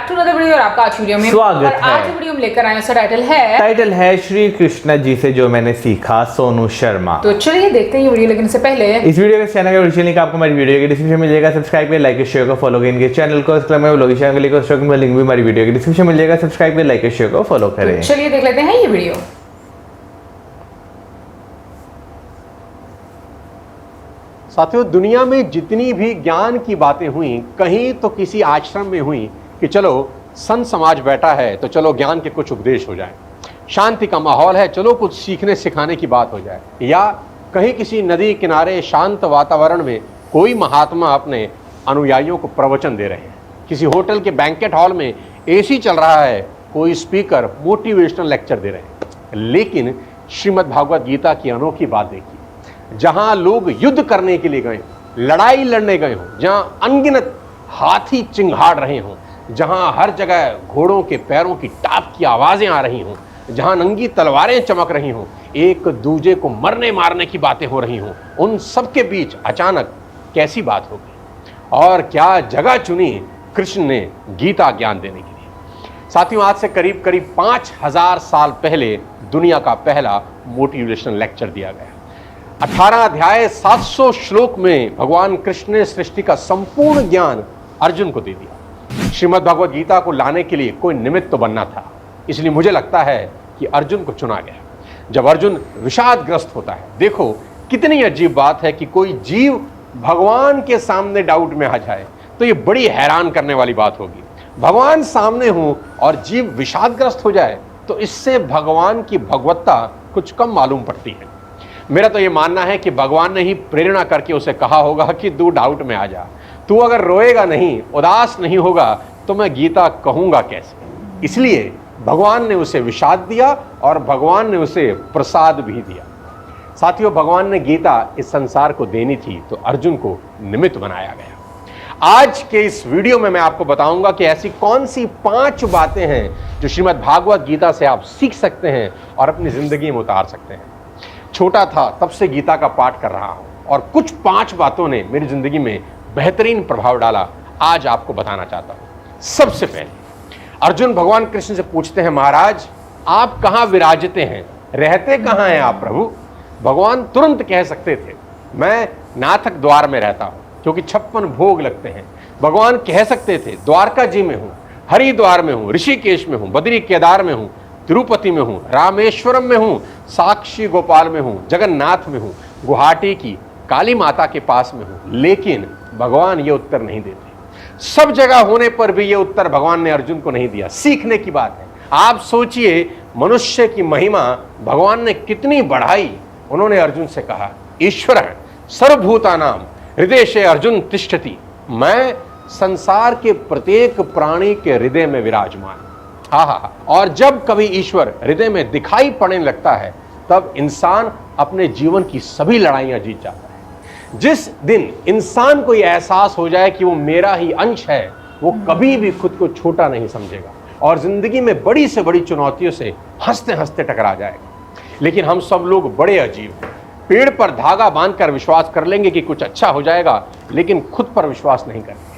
Back to another video और आपका आज वीडियो में स्वागत है। आज वीडियो में लेकर आए हैं, उसका टाइटल है श्री कृष्ण जी से जो मैंने सीखा, सोनू शर्मा। तो चलिए देखते हैं ये वीडियो। लेकिन इससे पहले इस वीडियो के चैनल का ओरिजिनल लिंक आपको मेरी वीडियो के डिस्क्रिप्शन में मिल जाएगा। सब्सक्राइब करें, लाइक शेयर को फॉलो करें। इनके चैनल को लिंक भी हमारी वीडियो के डिस्क्रिप्शन में मिल जाएगा। सब्सक्राइब करें, लाइक शेयर को फॉलो करें। चलिए देख लेते हैं ये वीडियो। साथियों, दुनिया में जितनी भी ज्ञान की बातें हुई, कहीं तो किसी आश्रम में हुई कि चलो संत समाज बैठा है तो चलो ज्ञान के कुछ उपदेश हो जाए, शांति का माहौल है चलो कुछ सीखने सिखाने की बात हो जाए, या कहीं किसी नदी किनारे शांत वातावरण में कोई महात्मा अपने अनुयायियों को प्रवचन दे रहे हैं, किसी होटल के बैंकेट हॉल में एसी चल रहा है, कोई स्पीकर मोटिवेशनल लेक्चर दे रहे हैं। लेकिन श्रीमद् भागवत गीता की अनोखी बात देखिए, जहां लोग युद्ध करने के लिए गए, लड़ाई लड़ने गए हों, जहां अनगिनत हाथी चिंगाड़ रहे हों, जहां हर जगह घोड़ों के पैरों की टाप की आवाजें आ रही हों, जहां नंगी तलवारें चमक रही हों, एक दूजे को मरने मारने की बातें हो रही हों, उन सबके बीच अचानक कैसी बात हो गई और क्या जगह चुनी कृष्ण ने गीता ज्ञान देने के लिए। साथियों, आज से करीब 5000 साल पहले दुनिया का पहला मोटिवेशनल लेक्चर दिया गया। 18 अध्याय 700 श्लोक में भगवान कृष्ण ने सृष्टि का संपूर्ण ज्ञान अर्जुन को दे दिया। श्रीमद् भगवत गीता को लाने के लिए कोई निमित्त तो बनना था, इसलिए मुझे लगता है कि अर्जुन को चुना गया। जब अर्जुन विषादग्रस्त होता है, देखो कितनी अजीब बात है कि कोई जीव भगवान के सामने डाउट में आ जाए तो ये बड़ी हैरान करने वाली बात होगी। भगवान सामने हो और जीव विषादग्रस्त हो जाए तो इससे भगवान की भगवत्ता कुछ कम मालूम पड़ती है। मेरा तो ये मानना है कि भगवान ने ही प्रेरणा करके उसे कहा होगा कि तू डाउट में आ जा, तू अगर रोएगा नहीं, उदास नहीं होगा तो मैं गीता कहूंगा कैसे। इसलिए भगवान ने उसे विषाद दिया और भगवान ने उसे प्रसाद भी दिया। साथियों, भगवान ने गीता इस संसार को देनी थी तो अर्जुन को निमित्त बनाया गया। आज के इस वीडियो में मैं आपको बताऊंगा कि ऐसी कौन सी 5 बातें हैं जो श्रीमद् भागवत गीता से आप सीख सकते हैं और अपनी जिंदगी में उतार सकते हैं। छोटा था तब से गीता का पाठ कर रहा हूं और कुछ 5 बातों ने मेरी जिंदगी में बेहतरीन प्रभाव डाला, आज आपको बताना चाहता हूं। सबसे पहले अर्जुन भगवान कृष्ण से पूछते हैं, महाराज आप कहां विराजते हैं, रहते कहां हैं आप प्रभु। भगवान तुरंत कह सकते थे, मैं नाथक द्वार में रहता हूं क्योंकि 56 भोग लगते हैं। भगवान कह सकते थे, द्वारका जी में हूं, हरिद्वार में हूं, ऋषिकेश में हूं, बद्री केदार में हूं, तिरुपति में हूं, रामेश्वरम में हूं, साक्षी गोपाल में हूं, जगन्नाथ में हूं, गुवाहाटी की काली माता के पास में हूं। लेकिन भगवान ये उत्तर नहीं देते। सब जगह होने पर भी ये उत्तर भगवान ने अर्जुन को नहीं दिया। सीखने की बात है। आप सोचिए, मनुष्य की महिमा भगवान ने कितनी बढ़ाई। उन्होंने अर्जुन से कहा, ईश्वर सर्वभूतानां हृदय अर्जुन तिष्ठति, मैं संसार के प्रत्येक प्राणी के हृदय में विराजमान। और जब कभी ईश्वर हृदय में दिखाई पड़ने लगता है तब इंसान अपने जीवन की सभी लड़ाइयां जीत जाता है। जिस दिन इंसान को यह एहसास हो जाए कि वो मेरा ही अंश है, वो कभी भी खुद को छोटा नहीं समझेगा और जिंदगी में बड़ी से बड़ी चुनौतियों से हंसते हंसते टकरा जाएगा। लेकिन हम सब लोग बड़े अजीब हैं। पेड़ पर धागा बांधकर विश्वास कर लेंगे कि कुछ अच्छा हो जाएगा, लेकिन खुद पर विश्वास नहीं करेंगे।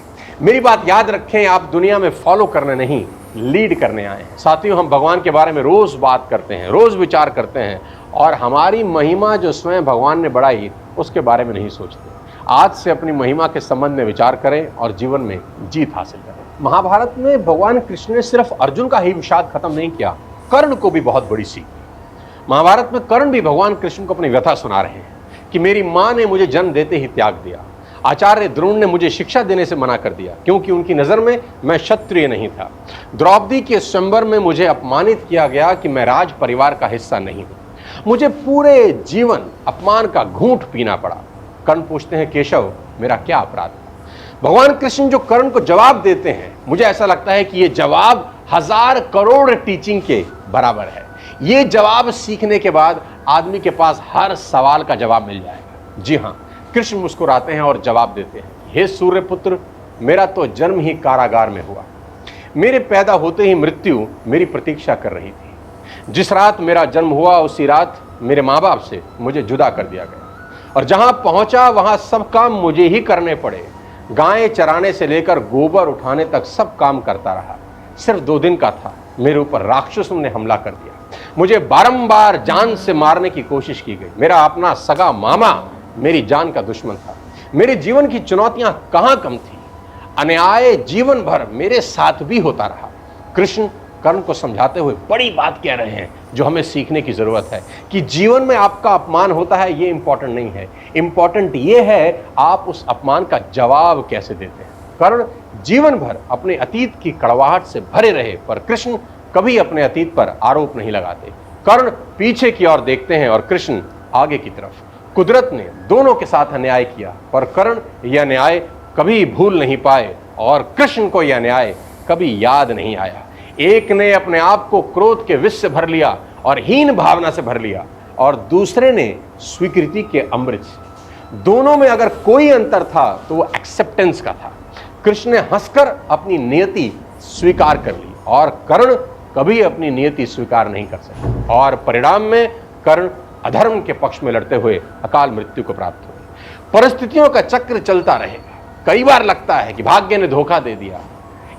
मेरी बात याद रखें, आप दुनिया में फॉलो करने नहीं, लीड करने आए हैं। साथियों, हम भगवान के बारे में रोज बात करते हैं, रोज विचार करते हैं और हमारी महिमा जो स्वयं भगवान ने बढ़ाई उसके बारे में नहीं सोचते। आज से अपनी महिमा के संबंध में विचार करें और जीवन में जीत हासिल करें। महाभारत में भगवान कृष्ण ने सिर्फ अर्जुन का ही विषाद खत्म नहीं किया, कर्ण को भी बहुत बड़ी सीख। महाभारत में कर्ण भी भगवान कृष्ण को अपनी व्यथा सुना रहे हैं कि मेरी माँ ने मुझे जन्म देते ही त्याग दिया, आचार्य द्रोण ने मुझे शिक्षा देने से मना कर दिया क्योंकि उनकी नज़र में मैं क्षत्रिय नहीं था, द्रौपदी के स्वयंवर में मुझे अपमानित किया गया कि मैं राज परिवार का हिस्सा नहीं हूँ, मुझे पूरे जीवन अपमान का घूंट पीना पड़ा। कर्ण पूछते हैं, केशव मेरा क्या अपराध है। भगवान कृष्ण जो कर्ण को जवाब देते हैं, मुझे ऐसा लगता है कि ये जवाब 1000 करोड़ टीचिंग के बराबर है। ये जवाब सीखने के बाद आदमी के पास हर सवाल का जवाब मिल जाएगा। जी हाँ, कृष्ण मुस्कुराते हैं और जवाब देते हैं, हे सूर्यपुत्र, मेरा तो जन्म ही कारागार में हुआ। मेरे पैदा होते ही मृत्यु मेरी प्रतीक्षा कर रही थी। जिस रात मेरा जन्म हुआ उसी रात मेरे माँ बाप से मुझे जुदा कर दिया गया और जहाँ पहुँचा वहाँ सब काम मुझे ही करने पड़े। गायें चराने से लेकर गोबर उठाने तक सब काम करता रहा। सिर्फ 2 दिन का था, मेरे ऊपर राक्षसों ने हमला कर दिया। मुझे बारंबार जान से मारने की कोशिश की गई। मेरा अपना सगा मामा मेरी जान का दुश्मन था। मेरे जीवन की चुनौतियां कहां कम थी। अन्याय जीवन भर मेरे साथ भी होता रहा। कृष्ण कर्ण को समझाते हुए बड़ी बात कह रहे हैं जो हमें सीखने की जरूरत है कि जीवन में आपका अपमान होता है, ये इंपॉर्टेंट नहीं है। इंपॉर्टेंट ये है आप उस अपमान का जवाब कैसे देते हैं। कर्ण जीवन भर अपने अतीत की कड़वाहट से भरे रहे, पर कृष्ण कभी अपने अतीत पर आरोप नहीं लगाते। कर्ण पीछे की ओर देखते हैं और कृष्ण आगे की तरफ। कुदरत ने दोनों के साथ अन्याय किया, पर कर्ण यह अन्याय कभी भूल नहीं पाए और कृष्ण को यह अन्याय कभी याद नहीं आया। एक ने अपने आप को क्रोध के विष से भर लिया और हीन भावना से भर लिया, और दूसरे ने स्वीकृति के अमृत से। दोनों में अगर कोई अंतर था तो वो एक्सेप्टेंस का था। कृष्ण ने हंसकर अपनी नियति स्वीकार कर ली और कर्ण कभी अपनी नियति स्वीकार नहीं कर सके, और परिणाम में कर्ण अधर्म के पक्ष में लड़ते हुए अकाल मृत्यु को प्राप्त हुए। परिस्थितियों का चक्र चलता रहेगा। कई बार लगता है कि भाग्य ने धोखा दे दिया।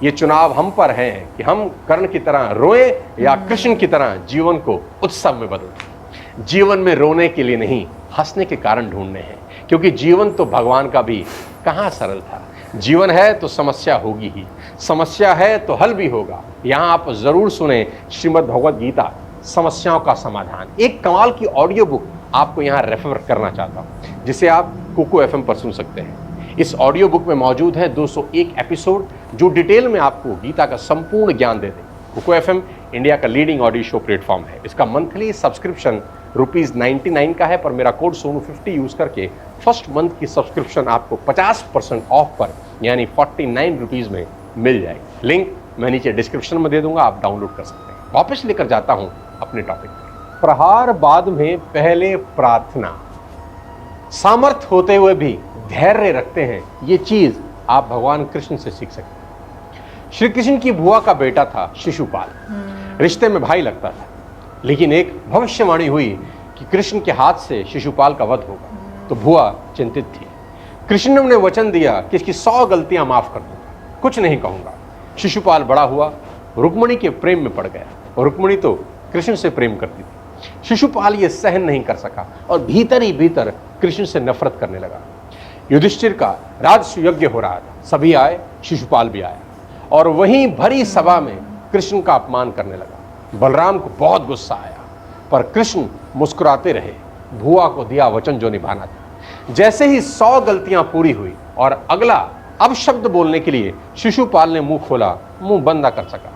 ये चुनाव हम पर है कि हम कर्ण की तरह रोएं या कृष्ण की तरह जीवन को उत्सव में बदलें। जीवन में रोने के लिए नहीं, हंसने के कारण ढूंढने हैं, क्योंकि जीवन तो भगवान का भी कहां सरल था। जीवन है तो समस्या होगी ही, समस्या है तो हल भी होगा। यहां आप जरूर सुने श्रीमद् भगवद गीता समस्याओं का समाधान। एक कमाल की ऑडियो बुक आपको यहां रेफर करना चाहता हूं, जिसे आप कुकू एफएम पर सुन सकते हैं। इस ऑडियो बुक में मौजूद है 201 एपिसोड जो डिटेल में आपको गीता का संपूर्ण ज्ञान दे दें। कुकू एफएम इंडिया का लीडिंग ऑडियो शो प्लेटफॉर्म है। इसका मंथली सब्सक्रिप्शन ₹99 का है, पर मेरा कोड सोनू50 यूज करके फर्स्ट मंथ की सब्सक्रिप्शन आपको 50% ऑफ पर यानी ₹49 में मिल जाएगी। लिंक मैं नीचे डिस्क्रिप्शन में दे दूंगा, आप डाउनलोड कर सकते हैं। वापस लेकर जाता हूं अपने टॉपिक पर। प्रहार बाद में पहले प्रार्थना। सामर्थ्य होते हुए भी धैर्य रखते हैं, ये चीज आप भगवान कृष्ण से सीख सकते हैं। श्री कृष्ण की बुआ का बेटा था शिशुपाल, रिश्ते में भाई लगता था, लेकिन एक भविष्यवाणी हुई कि कृष्ण के हाथ से शिशुपाल का वध होगा, तो बुआ चिंतित थी। कृष्ण ने वचन दिया कि इसकी 100 गलतियां माफ कर दूंगा, कुछ नहीं कहूंगा। शिशुपाल बड़ा हुआ, रुक्मिणी के प्रेम में पड़ गया, और रुक्मिणी तो कृष्ण से प्रेम करती थी। शिशुपाल ये सहन नहीं कर सका और भीतर ही भीतर कृष्ण से नफरत करने लगा। युधिष्ठिर का राजसूय यज्ञ हो रहा था, सभी आए, शिशुपाल भी आया, और वहीं भरी सभा में कृष्ण का अपमान करने लगा। बलराम को बहुत गुस्सा आया, पर कृष्ण मुस्कुराते रहे। भुआ को दिया वचन जो निभाना था। जैसे ही 100 गलतियां पूरी हुई और अगला अब शब्द बोलने के लिए शिशुपाल ने मुंह खोला, मुंह बंद न कर सका,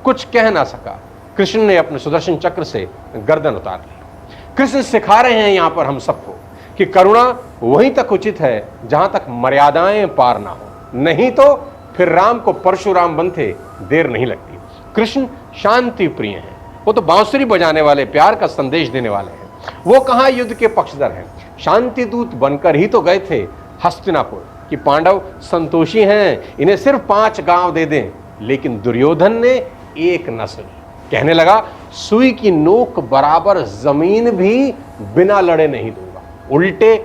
कुछ कह ना सका। कृष्ण ने अपने सुदर्शन चक्र से गर्दन उतार ली। कृष्ण सिखा रहे हैं यहां पर हम सबको कि करुणा वहीं तक उचित है जहां तक मर्यादाएं पार ना हो, नहीं तो फिर राम को परशुराम बनते देर नहीं लगती। कृष्ण शांति प्रिय हैं, वो तो बांसुरी बजाने वाले, प्यार का संदेश देने वाले हैं। वो कहां युद्ध के पक्षधर हैं, शांति दूत बनकर ही तो गए थे हस्तिनापुर कि पांडव संतोषी हैं, इन्हें सिर्फ 5 गांव दे दें। लेकिन दुर्योधन ने एक न सुनी, कहने लगा सुई की नोक बराबर जमीन भी बिना लड़े नहीं दूंगा। उल्टे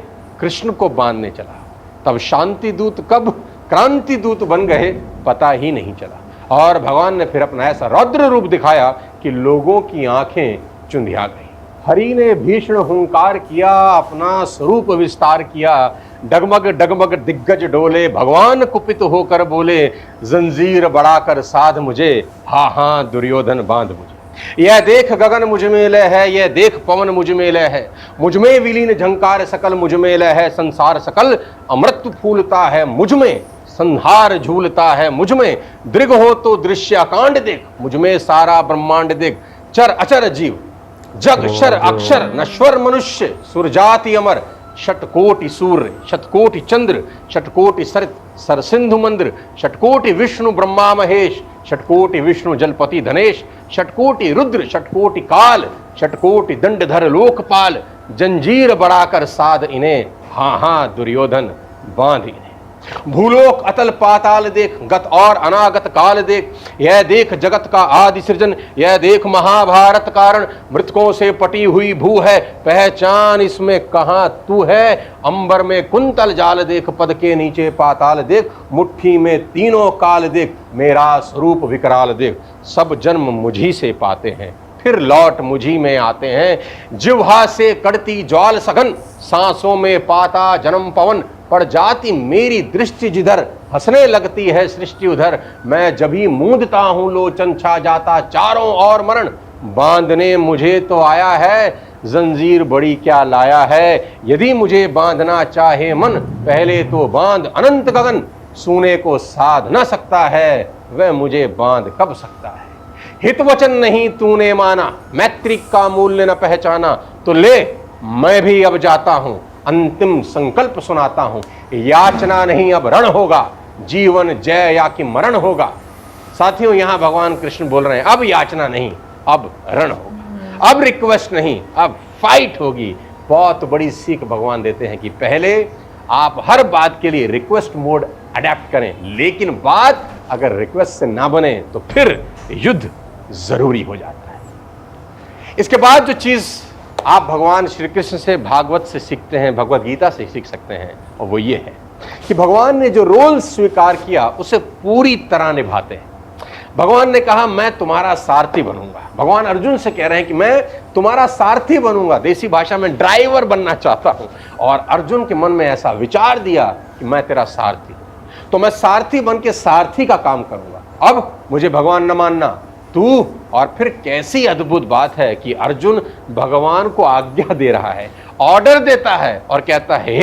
कृष्ण को बांधने चला। तब शांति दूत कब क्रांति दूत बन गए पता ही नहीं चला, और भगवान ने फिर अपना ऐसा रौद्र रूप दिखाया कि लोगों की आंखें चुंधिया गई। हरि ने भीषण हुंकार किया, अपना स्वरूप विस्तार किया। डगमग डगमग दिग्गज डोले, भगवान कुपित होकर बोले, जंजीर बढ़ाकर साध मुझे, हाँ हाँ दुर्योधन बांध मुझे। यह देख गगन मुझ में लय है, यह देख पवन मुझ में लय है, मुझ में विलीन झंकार सकल मुझ में लय है, संसार सकल अमृत फूलता है मुझ में, संहार झूलता है मुझ में, दृग हो तो दृश्याकांड देख, मुझ में सारा ब्रह्मांड देख, चर अचर जीव जग शर अक्षर नश्वर मनुष्य सुरजाति अमर, शतकोटि सूर्य शतकोटि चंद्र शतकोटि सरित सरसिंधु मंद्र, शतकोटि विष्णु ब्रह्मा महेश, शतकोटि विष्णु जलपति धनेश, शतकोटि रुद्र शतकोटि काल, शतकोटि दंडधर लोकपाल, जंजीर बढ़ाकर साध इन्हें, हाँ हाँ दुर्योधन बांध इन्हें। भूलोक अतल पाताल देख, गत और अनागत काल देख, यह देख जगत का आदि सृजन, यह देख महाभारत कारण, मृतकों से पटी हुई भू है, पहचान इसमें कहां तू है। अंबर में कुंतल जाल देख, पद के नीचे पाताल देख, मुट्ठी में तीनों काल देख, मेरा स्वरूप विकराल देख। सब जन्म मुझी से पाते हैं, फिर लौट मुझी में आते हैं। जिह्वा से कड़ती ज्वाल सघन, सांसों में पाता जन्म पवन, पड़ जाती मेरी दृष्टि जिधर, हंसने लगती है सृष्टि उधर। मैं जभी मूंदता हूं लोचन, छा जाता चारों ओर मरण। बांधने मुझे तो आया है, जंजीर बड़ी क्या लाया है। यदि मुझे बांधना चाहे मन, पहले तो बांध अनंत गगन। सूने को साध न सकता है, वह मुझे बांध कब सकता है। हित वचन नहीं तूने माना, मैत्रिक का मूल्य न पहचाना, तो ले मैं भी अब जाता हूं, अंतिम संकल्प सुनाता हूं। याचना नहीं अब रण होगा, जीवन जय या कि मरण होगा। साथियों, यहां भगवान कृष्ण बोल रहे हैं अब याचना नहीं, अब रण होगा, अब रिक्वेस्ट नहीं, अब फाइट होगी। बहुत बड़ी सीख भगवान देते हैं कि पहले आप हर बात के लिए रिक्वेस्ट मोड अडेप्ट करें, लेकिन बात अगर रिक्वेस्ट से ना बने तो फिर युद्ध जरूरी हो जाता है। इसके बाद जो चीज आप भगवान श्री कृष्ण से, भागवत से सीखते हैं, भगवत गीता से सीख सकते हैं, और वो ये है कि भगवान ने जो रोल स्वीकार किया उसे पूरी तरह निभाते हैं। भगवान ने कहा मैं तुम्हारा सारथी बनूंगा। भगवान अर्जुन से कह रहे हैं कि मैं तुम्हारा सारथी बनूंगा, देसी भाषा में ड्राइवर बनना चाहता हूं। और अर्जुन के मन में ऐसा विचार दिया कि मैं तेरा सारथी हूं, तो मैं सारथी बन के सारथी का काम करूंगा। अब मुझे भगवान न मानना तू। और फिर कैसी अद्भुत बात है कि अर्जुन भगवान को आज्ञा दे रहा है, ऑर्डर देता है और कहता है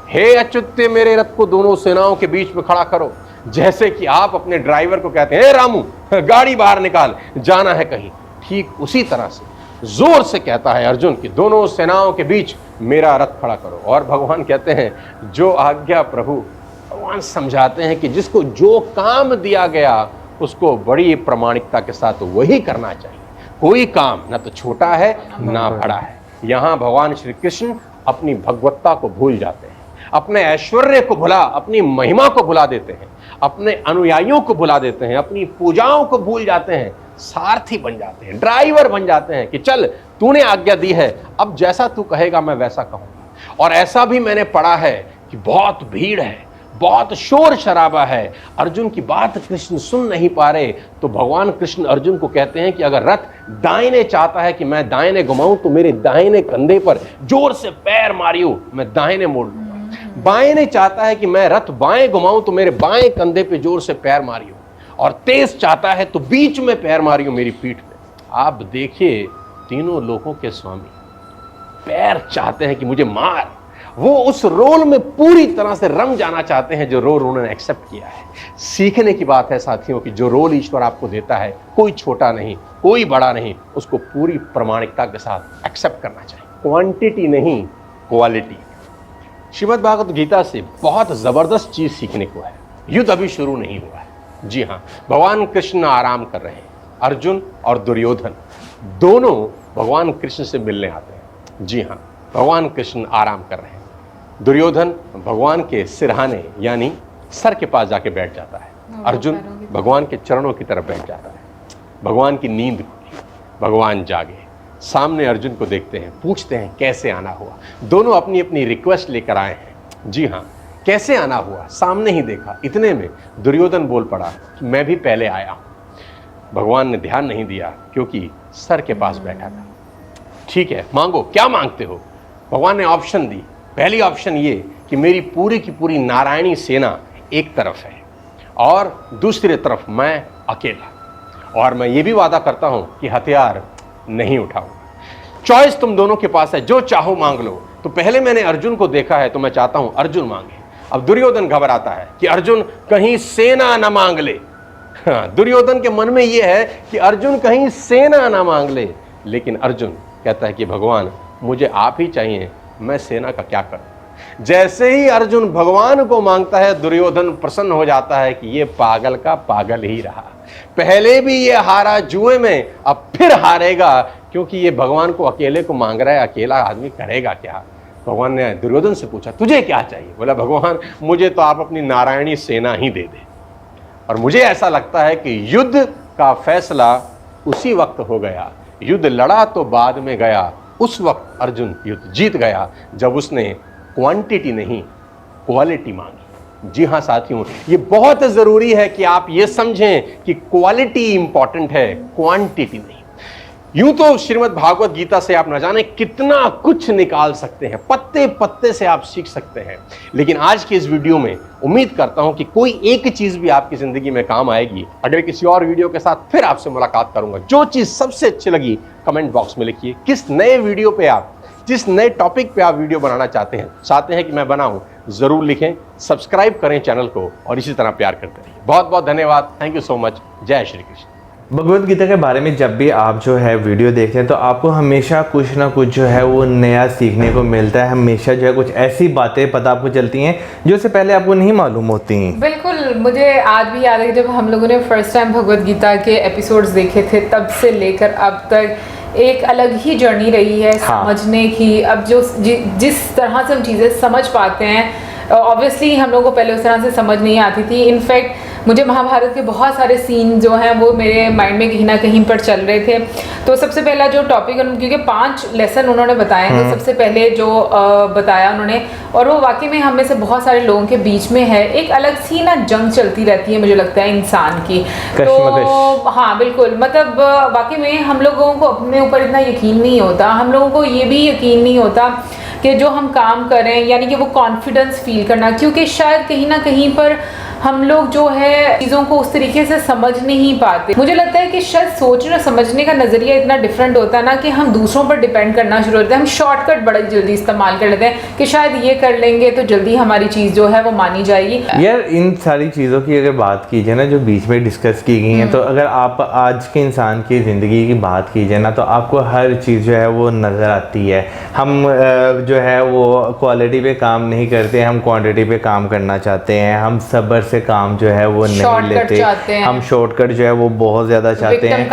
हे अच्युत्य मेरे रथ को दोनों सेनाओं के बीच में खड़ा करो। जैसे कि आप अपने ड्राइवर को कहते हैं हे रामू गाड़ी बाहर निकाल, जाना है कहीं, ठीक उसी तरह से जोर से कहता है अर्जुन कि दोनों सेनाओं के बीच मेरा रथ खड़ा करो। और भगवान कहते हैं जो आज्ञा प्रभु। भगवान समझाते हैं कि जिसको जो काम दिया गया उसको बड़ी प्रामाणिकता के साथ वही करना चाहिए। कोई काम ना तो छोटा है ना बड़ा है। यहाँ भगवान श्री कृष्ण अपनी भगवत्ता को भूल जाते हैं, अपने ऐश्वर्य को भुला, अपनी महिमा को भुला देते हैं, अपने अनुयायियों को भुला देते हैं, अपनी पूजाओं को भूल जाते हैं, सारथी बन जाते हैं, ड्राइवर बन जाते हैं कि चल तूने आज्ञा दी है, अब जैसा तू कहेगा मैं वैसा कहूंगा। और ऐसा भी मैंने पढ़ा है कि बहुत भीड़ है, बहुत शोर शराबा है, अर्जुन की बात कृष्ण सुन नहीं पा रहे, तो भगवान कृष्ण अर्जुन को कहते हैं कि अगर रथ दाहिने चाहता है कि मैं दाहिने घुमाऊं तो मेरे दाहिने कंधे पर जोर से पैर मारियो, मैं दाहिने मोड़ लूंगा। बाएं ने चाहता है कि मैं रथ बाएं घुमाऊं तो मेरे बाएं कंधे पे जोर से पैर मारियो, और तेज चाहता है तो बीच में पैर मारियो मेरी पीठ पे। आप देखिए तीनों लोकों के स्वामी पैर चाहते हैं कि मुझे मार। वो उस रोल में पूरी तरह से रम जाना चाहते हैं जो रोल उन्होंने एक्सेप्ट किया है। सीखने की बात है साथियों कि जो रोल ईश्वर आपको देता है कोई छोटा नहीं, कोई बड़ा नहीं, उसको पूरी प्रामाणिकता के साथ एक्सेप्ट करना चाहिए। क्वांटिटी नहीं, क्वालिटी। श्रीमद् भागवत गीता से बहुत जबरदस्त चीज सीखने को है। युद्ध अभी शुरू नहीं हुआ है। जी हाँ, भगवान कृष्ण आराम कर रहे हैं। अर्जुन और दुर्योधन दोनों भगवान कृष्ण से मिलने आते हैं। जी हाँ, भगवान कृष्ण आराम कर रहे हैं। दुर्योधन भगवान के सिरहाने यानी सर के पास जाके बैठ जाता है। अर्जुन भगवान के चरणों की तरफ बैठ जाता है। भगवान की नींद खुली, भगवान जागे, सामने अर्जुन को देखते हैं, पूछते हैं कैसे आना हुआ। दोनों अपनी अपनी रिक्वेस्ट लेकर आए हैं। जी हाँ, कैसे आना हुआ सामने ही देखा। इतने में दुर्योधन बोल पड़ा कि मैं भी पहले आया हूं। भगवान ने ध्यान नहीं दिया क्योंकि सर के पास बैठा था। ठीक है, मांगो, क्या मांगते हो। भगवान ने ऑप्शन दी। पहली ऑप्शन ये कि मेरी पूरी की पूरी नारायणी सेना एक तरफ है और दूसरी तरफ मैं अकेला, और मैं ये भी वादा करता हूं कि हथियार नहीं उठाऊंगा। चॉइस तुम दोनों के पास है, जो चाहो मांग लो। तो पहले मैंने अर्जुन को देखा है तो मैं चाहता हूं अर्जुन मांगे। अब दुर्योधन घबराता है कि अर्जुन कहीं सेना ना मांग ले। हाँ, दुर्योधन के मन में यह है कि अर्जुन कहीं सेना ना मांग ले, लेकिन अर्जुन कहता है कि भगवान मुझे आप ही चाहिए, मैं सेना का क्या करूं। जैसे ही अर्जुन भगवान को मांगता है दुर्योधन प्रसन्न हो जाता है कि ये पागल का पागल ही रहा। पहले भी ये हारा जुए में, अब फिर हारेगा, क्योंकि ये भगवान को अकेले को मांग रहा है। अकेला आदमी करेगा क्या। भगवान ने दुर्योधन से पूछा तुझे क्या चाहिए? बोला भगवान मुझे तो आप अपनी नारायणी सेना ही दे दें। और मुझे ऐसा लगता है कि युद्ध का फैसला उसी वक्त हो गया, युद्ध लड़ा तो बाद में गया, उस वक्त अर्जुन युद्ध जीत गया जब उसने क्वांटिटी नहीं क्वालिटी मांगी। जी हाँ साथियों, ये बहुत ज़रूरी है कि आप ये समझें कि क्वालिटी इंपॉर्टेंट है, क्वांटिटी नहीं। यूं तो श्रीमद् भागवत गीता से आप न जाने कितना कुछ निकाल सकते हैं, पत्ते पत्ते से आप सीख सकते हैं, लेकिन आज की इस वीडियो में उम्मीद करता हूं कि कोई एक चीज भी आपकी जिंदगी में काम आएगी। अगले किसी और वीडियो के साथ फिर आपसे मुलाकात करूंगा। जो चीज सबसे अच्छी लगी कमेंट बॉक्स में लिखिए। किस नए वीडियो पे आप, जिस नए टॉपिक पे आप वीडियो बनाना चाहते हैं कि मैं बनाऊं, जरूर लिखें। सब्सक्राइब करें चैनल को और इसी तरह प्यार करते रहिए। बहुत बहुत धन्यवाद। Thank you so much. जय श्री कृष्ण। भगवत गीता के बारे में जब भी आप जो है वीडियो देखते हैं तो आपको हमेशा कुछ ना कुछ जो है वो नया सीखने को मिलता है। हमेशा जो है कुछ ऐसी बातें पता आपको चलती हैं जो से पहले आपको नहीं मालूम होती। बिल्कुल, मुझे आज भी याद है कि जब हम लोगों ने फर्स्ट टाइम भगवत गीता के एपिसोड्स देखे थे, तब से लेकर अब तक एक अलग ही जर्नी रही है समझने की। अब जो जिस तरह से हम चीज़ें समझ पाते हैं, ऑब्वियसली हम लोगों को पहले उस तरह से समझ नहीं आती थी। इनफैक्ट मुझे महाभारत के बहुत सारे सीन जो हैं वो मेरे माइंड में कहीं ना कहीं पर चल रहे थे। तो सबसे पहला जो टॉपिक, क्योंकि 5 लेसन उन्होंने बताए थे, सबसे पहले जो बताया उन्होंने, और वो वाकई में हम में से बहुत सारे लोगों के बीच में है, एक अलग सी ना जंग चलती रहती है मुझे लगता है इंसान की। तो हाँ बिल्कुल, मतलब वाकई में हम लोगों को अपने ऊपर इतना यकीन नहीं होता, हम लोगों को ये भी यकीन नहीं होता कि जो हम काम करें, यानी कि वो कॉन्फिडेंस फील करना, क्योंकि शायद कहीं ना कहीं पर हम लोग जो है चीज़ों को उस तरीके से समझ नहीं पाते। मुझे लगता है कि शायद सोचने और समझने का नज़रिया इतना डिफरेंट होता है ना कि हम दूसरों पर डिपेंड करना शुरू होते हैं। हम शॉर्टकट बड़ा जल्दी इस्तेमाल कर लेते हैं कि शायद ये कर लेंगे तो जल्दी हमारी चीज़ जो है वो मानी जाएगी। यार इन सारी चीज़ों की अगर बात की जाए ना, जो बीच में डिस्कस की गई हैं, तो अगर आप आज के इंसान की ज़िंदगी की बात की जाए ना, तो आपको हर चीज़ जो है वो नज़र आती है। हम जो है वो क्वालिटी पे काम नहीं करते, हम क्वांटिटी पे काम करना चाहते हैं। हम सब्र से काम जो है वो नहीं लेते, हम शॉर्टकट जो है वो बहुत ज़्यादा चाहते हैं।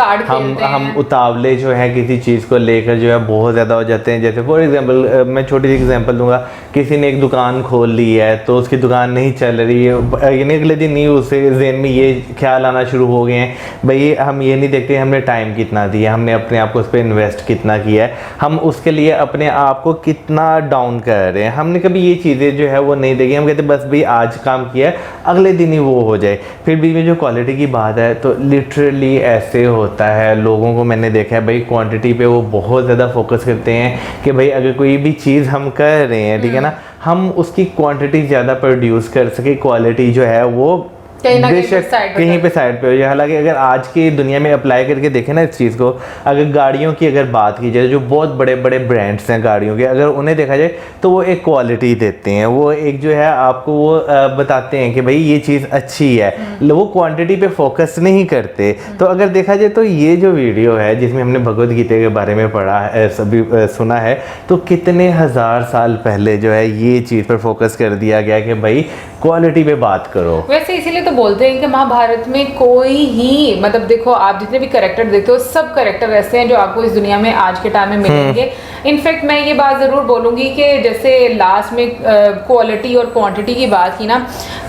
हम उतावले जो है किसी चीज़ को लेकर जो है बहुत ज़्यादा हो जाते हैं। जैसे फॉर एग्जांपल, मैं छोटी सी एग्जांपल दूंगा, किसी ने एक दुकान खोल ली है तो उसकी दुकान नहीं चल रही है, यानी अगले दिन नहीं उससे ज़हन में ये ख्याल आना शुरू हो गए हैं, भाई हम ये नहीं देखते हमने टाइम कितना दिया, हमने अपने आप को उस पर इन्वेस्ट कितना किया है, हम उसके लिए अपने आप को कितना डाउन कर रहे हैं। हमने कभी ये चीज़ें जो है वो नहीं देखी। हम कहते बस भाई आज काम किया है, अगले दिन ही वो हो जाए। फिर बीच में जो क्वालिटी की बात है, तो लिटरली ऐसे होता है। लोगों को मैंने देखा है भाई क्वांटिटी पे वो बहुत ज़्यादा फोकस करते हैं कि भाई अगर कोई भी चीज़ हम कर रहे हैं, ठीक है ना, हम उसकी क्वांटिटी ज़्यादा प्रोड्यूस कर सके, क्वालिटी जो है वो बेशक कहीं पे साइड पे हो जाए। हालांकि अगर आज की दुनिया में अप्लाई करके देखें ना इस चीज़ को, अगर गाड़ियों की अगर बात की जाए, जो बहुत बड़े बड़े ब्रांड्स हैं गाड़ियों के, अगर उन्हें देखा जाए तो वो एक क्वालिटी देते हैं, वो एक जो है आपको वो बताते हैं कि भाई ये चीज़ अच्छी है, वो क्वांटिटी पे फोकस नहीं करते। तो अगर देखा जाए तो ये जो वीडियो है जिसमें हमने भगवत गीता के बारे में पढ़ा है, सभी सुना है, तो कितने हज़ार साल पहले जो है ये चीज़ पर फोकस कर दिया गया कि भाई क्वालिटी पे बात करो। वैसे इसीलिए तो बोलते हैं कि महाभारत में कोई ही, मतलब देखो आप जितने भी कैरेक्टर देखते हो, सब कैरेक्टर ऐसे हैं जो आपको इस दुनिया में आज के टाइम में मिलेंगे। इनफैक्ट मैं ये बात ज़रूर बोलूँगी कि जैसे लास्ट में क्वालिटी और क्वांटिटी की बात की ना,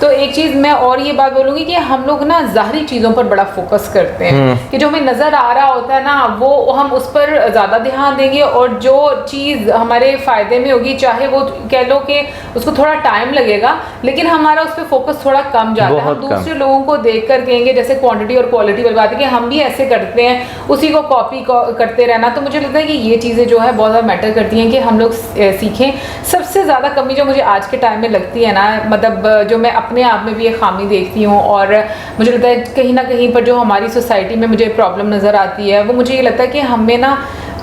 तो एक चीज़ मैं और ये बात बोलूँगी कि हम लोग ना ज़ाहरी चीज़ों पर बड़ा फोकस करते हैं कि जो हमें नज़र आ रहा होता है ना, वो हम उस पर ज़्यादा ध्यान देंगे, और जो चीज़ हमारे फ़ायदे में होगी, चाहे वो कह लो कि उसको थोड़ा टाइम लगेगा, लेकिन हमारा उस पर फोकस थोड़ा कम जाता है। हम दूसरे लोगों को देख कर कहेंगे, जैसे क्वांटिटी और क्वालिटी वाली बात है कि हम भी ऐसे करते हैं, उसी को कॉपी करते रहना। तो मुझे लगता है कि ये चीज़ें जो है बहुत ज़्यादा मैटर करती हैं कि हम लोग सीखें। सबसे ज़्यादा कमी जो मुझे आज के टाइम में लगती है ना, मतलब जो मैं अपने आप में भी एक खामी देखती हूँ, और मुझे लगता है कहीं ना कहीं पर जो हमारी सोसाइटी में मुझे प्रॉब्लम नज़र आती है, वो मुझे ये लगता है कि हमें ना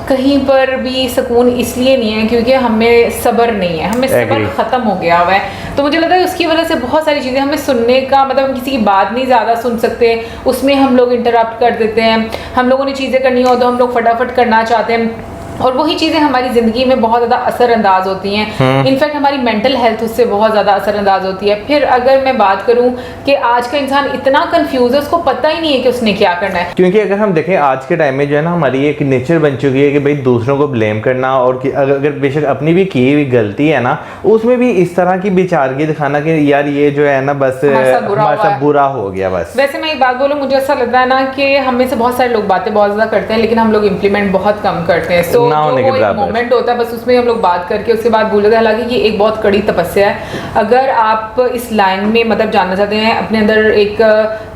कहीं पर भी सुकून इसलिए नहीं है क्योंकि हमें सब्र नहीं है, हमें सब्र ख़त्म हो गया हुआ है। तो मुझे लगता है उसकी वजह से बहुत सारी चीज़ें हमें सुनने का, मतलब हम किसी की बात नहीं ज़्यादा सुन सकते, उसमें हम लोग इंटरप्ट कर देते हैं। हम लोगों ने चीज़ें करनी हो तो हम लोग फटाफट करना चाहते हैं। और वही चीज़ें हमारी ज़िंदगी में बहुत ज़्यादा असरअंदाज होती हैं। इनफैक्ट हमारी मेंटल हेल्थ उससे बहुत ज़्यादा असरअंदाज होती है। फिर अगर मैं बात करूं कि आज का इंसान इतना कंफ्यूज है, उसको पता ही नहीं है कि उसने क्या करना है। क्योंकि अगर हम देखें आज के टाइम में जो है ना, हमारी एक नेचर बन चुकी है कि भाई दूसरों को ब्लेम करना, और अगर बेशक अपनी भी की हुई गलती है ना, उसमें भी इस तरह की बेचारगी दिखाना कि यार ये जो है ना बस हमारा सब बुरा हो गया बस। वैसे मैं एक बात बोलूं, मुझे ऐसा लगता है ना कि हम में से बहुत सारे लोग बातें बहुत ज़्यादा करते हैं, लेकिन हम लोग इम्प्लीमेंट बहुत कम करते हैं। सो जो एक मोमेंट होता है बस उसमें हम लोग बात करके उसके बाद भूल जाते हैं। हालांकि ये एक बहुत कड़ी तपस्या है। अगर आप इस लाइन में मतलब जानना चाहते हैं, अपने अंदर एक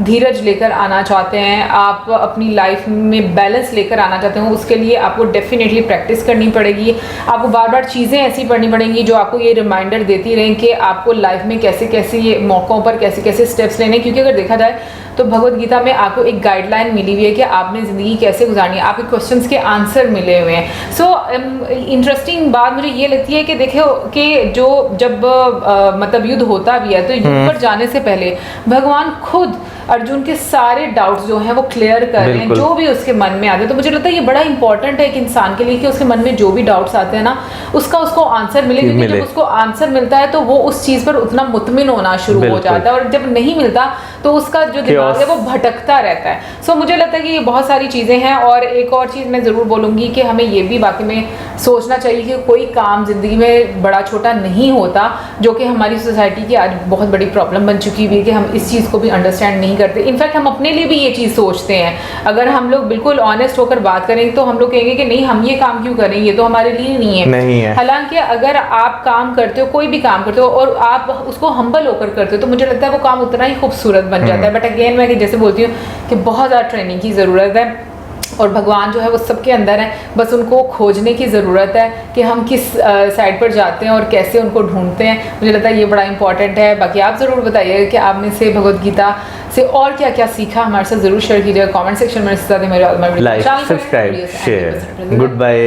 धीरज लेकर आना चाहते हैं, आप अपनी लाइफ में बैलेंस लेकर आना चाहते हैं, उसके लिए आपको डेफिनेटली प्रैक्टिस करनी पड़ेगी। आपको बार बार चीज़ें ऐसी पढ़नी पड़ेंगी जो आपको ये रिमाइंडर देती रहें कि आपको लाइफ में कैसे कैसे मौक़ों पर कैसे कैसे स्टेप्स लेने। क्योंकि अगर देखा जाए तो भगवत गीता में आपको एक गाइडलाइन मिली हुई है कि आपने ज़िंदगी कैसे गुजारनी है, आपके क्वेश्चंस के आंसर मिले हुए हैं। सो इंटरेस्टिंग बात मुझे ये लगती है कि देखो कि जब मतलब युद्ध होता भी है तो युद्ध पर जाने से पहले भगवान खुद अर्जुन के सारे डाउट्स जो हैं वो क्लियर कर रहे हैं, जो भी उसके मन में आते हैं। तो मुझे लगता है ये बड़ा इंपॉर्टेंट है एक इंसान के लिए कि उसके मन में जो भी डाउट्स आते हैं ना, उसको आंसर मिले। क्योंकि जब उसको आंसर मिलता है तो वो उस चीज़ पर उतना मुतमिन होना शुरू हो जाता है, और जब नहीं मिलता तो उसका जो दिमाग है वो भटकता रहता है। सो मुझे लगता है कि ये बहुत सारी चीज़ें हैं। और एक और चीज़ मैं ज़रूर बोलूँगी कि हमें ये भी बाकी में सोचना चाहिए कि कोई काम ज़िंदगी में बड़ा छोटा नहीं होता, जो कि हमारी सोसाइटी की आज बहुत बड़ी प्रॉब्लम बन चुकी हुई है कि हम इस चीज़ को भी अंडरस्टैंड नहीं करते। इनफैक्ट हम अपने लिए भी ये चीज़ सोचते हैं। अगर हम लोग बिल्कुल ऑनेस्ट होकर बात करें तो हम लोग कहेंगे कि नहीं, हम ये काम क्यों करें, ये तो हमारे लिए नहीं है। हालांकि अगर आप काम करते हो, कोई भी काम करते हो, और आप उसको हम्बल होकर करते हो, तो मुझे लगता है वो काम उतना ही खूबसूरत बन जाता है। बट अगेन मैं जैसे बोलती हूँ कि बहुत ज़्यादा ट्रेनिंग की ज़रूरत है, और भगवान जो है वो सबके अंदर है, बस उनको खोजने की ज़रूरत है कि हम किस साइड पर जाते हैं और कैसे उनको ढूंढते हैं। मुझे लगता है ये बड़ा इंपॉर्टेंट है। बाकी आप ज़रूर बताइएगा कि आपने से भगवत गीता से और क्या क्या सीखा, हमारे साथ ज़रूर शेयर कीजिएगा कमेंट सेक्शन में। इसके साथ ही मेरे like, subscribe, share. Good bye.